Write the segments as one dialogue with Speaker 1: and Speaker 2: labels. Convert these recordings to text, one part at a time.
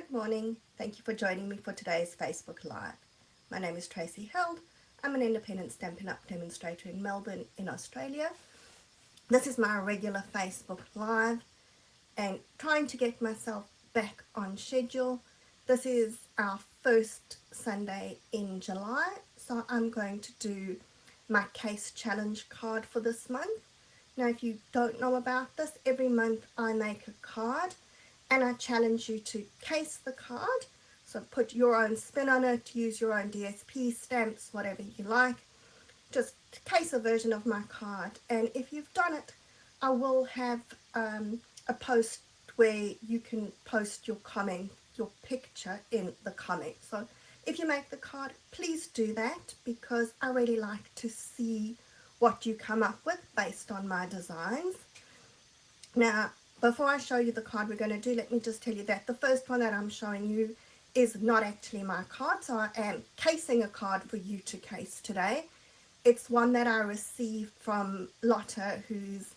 Speaker 1: Good morning. Thank you for joining me for today's Facebook Live. My name is Tracy Held. I'm an independent Stampin' Up! Demonstrator in Melbourne in Australia. This is my regular Facebook Live and trying to get myself back on schedule. This is our first Sunday in July, so I'm going to do my case challenge card for this month. Now, if you don't know about this, every month I make a card and I challenge you to case the card. So put your own spin on it, use your own DSP stamps, whatever you like. Just case a version of my card. And if you've done it, I will have a post where you can post your comment, your picture in the comment. So if you make the card, please do that because I really like to see what you come up with based on my designs. Now, before I show you the card we're going to do, let me just tell you that the first one that I'm showing you is not actually my card, so I am casing a card for you to case today. It's one that I received from Lotta, who's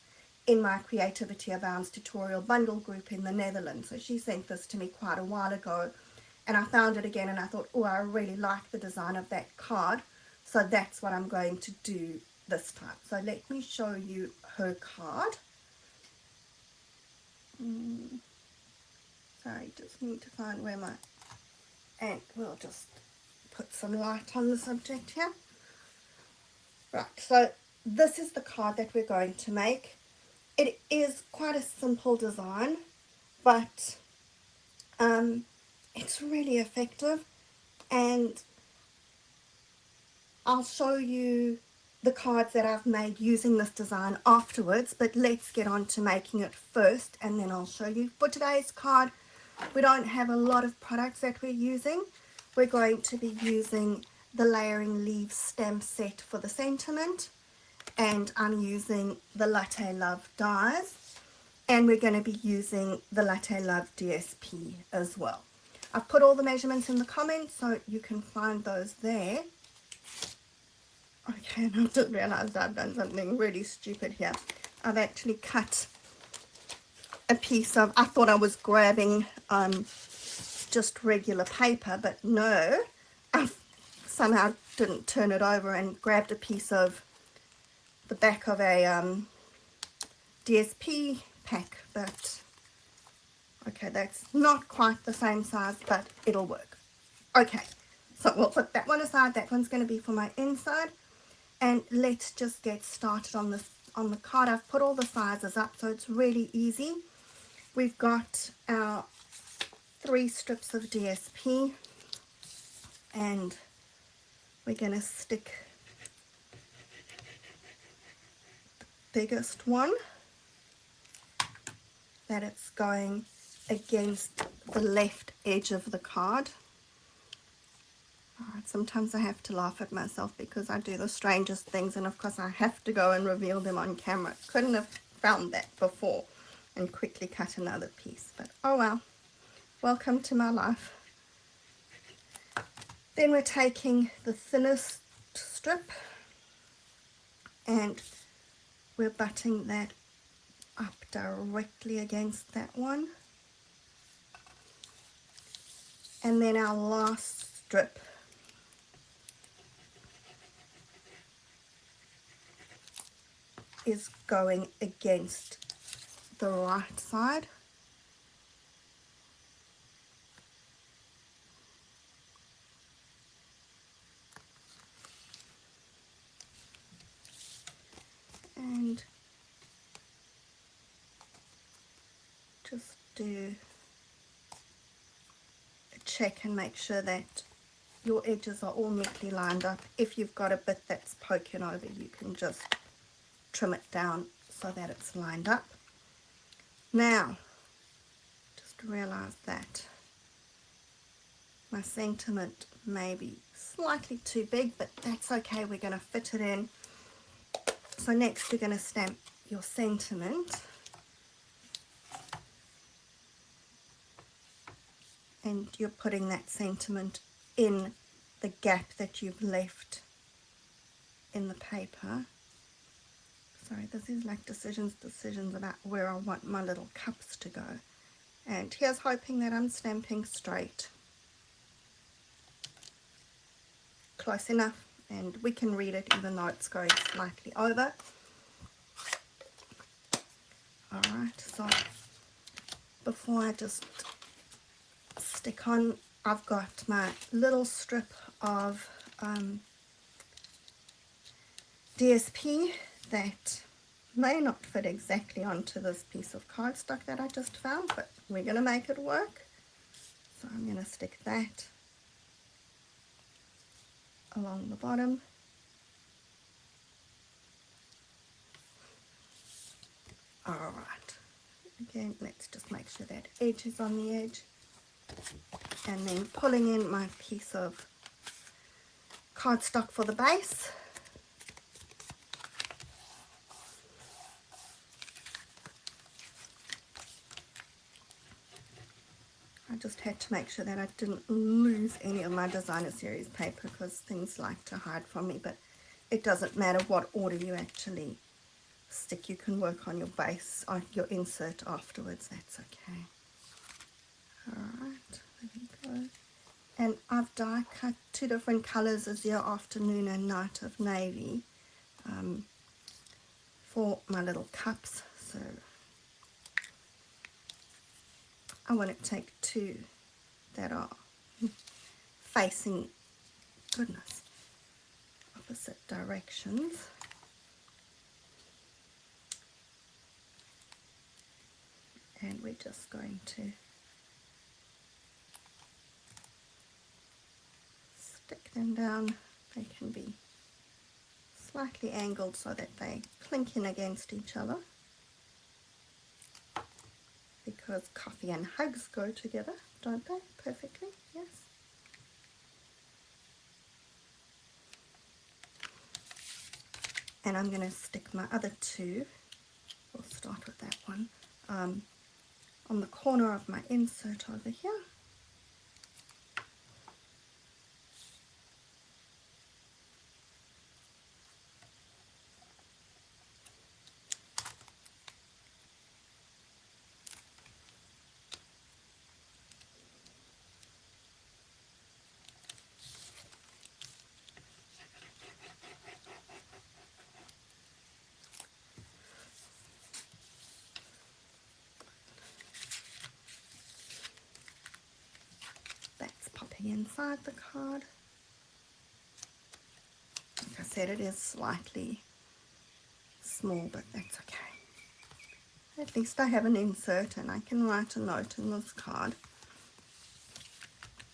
Speaker 1: in my Creativity Abounds tutorial bundle group in the Netherlands. So she sent this to me quite a while ago, and I found it again and I thought, oh, I really like the design of that card, so that's what I'm going to do this time. So let me show you her card. Sorry, just need to find where my, and we'll just put some light on the subject here. Right, so this is the card that we're going to make. It is quite a simple design, but it's really effective, and I'll show you the cards that I've made using this design afterwards, but let's get on to making it first and then I'll show you. For today's card, we don't have a lot of products that we're using. We're going to be using the Layering Leaves stamp set for the sentiment, and I'm using the Latte Love dies, and we're going to be using the Latte Love DSP as well. I've put all the measurements in the comments so you can find those there. Okay, and I've just realised I've done something really stupid here. I've actually cut a piece of, I thought I was grabbing just regular paper, but no, I somehow didn't turn it over and grabbed a piece of the back of a DSP pack, but okay, that's not quite the same size, but it'll work. Okay, so we'll put that one aside. That one's going to be for my inside, and let's just get started on the card. I've put all the sizes up, so it's really easy. We've got our 3 strips of DSP, and we're going to stick the biggest one that it's going against the left edge of the card. Alright, sometimes I have to laugh at myself because I do the strangest things, and of course I have to go and reveal them on camera. Couldn't have found that before and quickly cut another piece, but oh well, welcome to my life. Then we're taking the thinnest strip and we're butting that up directly against that one, and then our last strip is going against the right side. And just do a check and make sure that your edges are all neatly lined up. If you've got a bit that's poking over, you can just trim it down so that it's lined up. Now, just realize that my sentiment may be slightly too big, but that's okay, we're going to fit it in. So next you're going to stamp your sentiment, and you're putting that sentiment in the gap that you've left in the paper. Sorry, this is like decisions about where I want my little cups to go. And here's hoping that I'm stamping straight. Close enough, and we can read it even though it's going slightly over. Alright, so before I just stick on, I've got my little strip of DSP that may not fit exactly onto this piece of cardstock that I just found, but we're going to make it work. So I'm going to stick that along the bottom. Alright, again, let's just make sure that edge is on the edge. And then pulling in my piece of cardstock for the base. I just had to make sure that I didn't lose any of my designer series paper because things like to hide from me, but it doesn't matter what order you actually stick. You can work on your base, on your insert afterwards, that's okay. Alright, there we go. And I've die cut 2 different colours, Azure Afternoon and Night of Navy, for my little cups. So I want to take 2 that are facing, goodness, opposite directions. And we're just going to stick them down. They can be slightly angled so that they clink in against each other, because coffee and hugs go together, don't they? Perfectly, yes. And I'm going to stick my other 2, we'll start with that one, on the corner of my insert over here. That's popping inside the card. Like I said, it is slightly small, but that's okay. At least I have an insert and I can write a note in this card.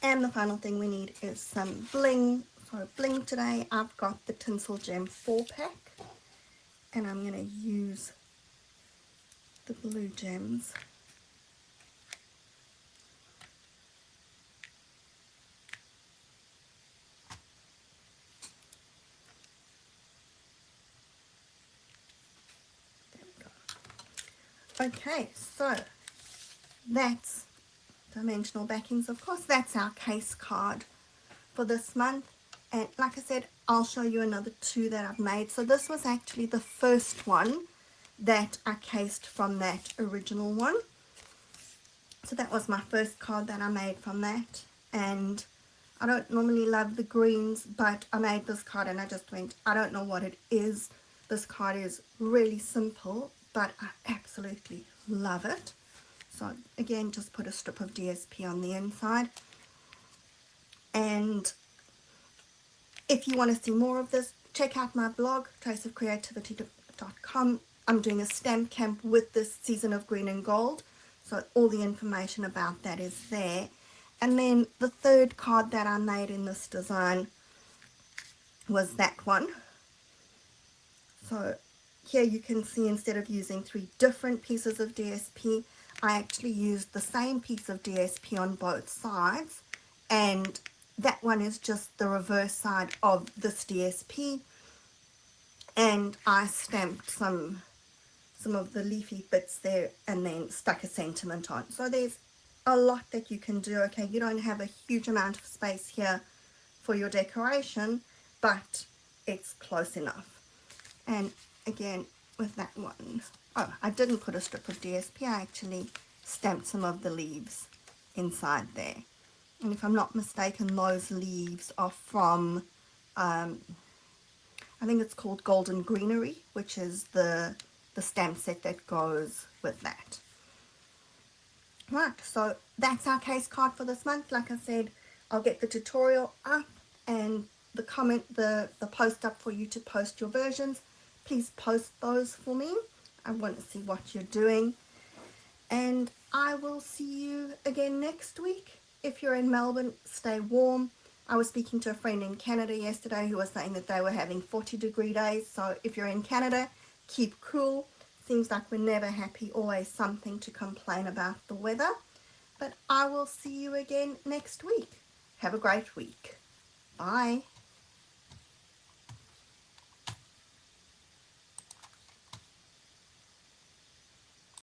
Speaker 1: And the final thing we need is some bling. So bling today, I've got the Tinsel Gem 4-pack, and I'm going to use the blue gems. There we go. Okay, so that's dimensional backings, of course. That's our case card for this month. And like I said, I'll show you another 2 that I've made. So this was actually the first one that I cased from that original one. So that was my first card that I made from that. And I don't normally love the greens, but I made this card and I just went, I don't know what it is. This card is really simple, but I absolutely love it. So again, just put a strip of DSP on the inside. And if you want to see more of this, check out my blog, traceofcreativity.com. I'm doing a stamp camp with this season of green and gold, so all the information about that is there. And then the third card that I made in this design was that one. So here you can see, instead of using 3 different pieces of DSP, I actually used the same piece of DSP on both sides, and that one is just the reverse side of this DSP, and I stamped some of the leafy bits there and then stuck a sentiment on. So there's a lot that you can do. Okay, you don't have a huge amount of space here for your decoration, but it's close enough. And again, with that one, oh, I didn't put a strip of DSP, I actually stamped some of the leaves inside there. And if I'm not mistaken, those leaves are from, I think it's called Golden Greenery, which is the stamp set that goes with that. Right, so that's our case card for this month. Like I said, I'll get the tutorial up and the post up for you to post your versions. Please post those for me. I want to see what you're doing. And I will see you again next week. If you're in Melbourne, stay warm. I was speaking to a friend in Canada yesterday who was saying that they were having 40-degree days. So if you're in Canada, keep cool. Seems like we're never happy, always something to complain about the weather. But I will see you again next week. Have a great week. Bye.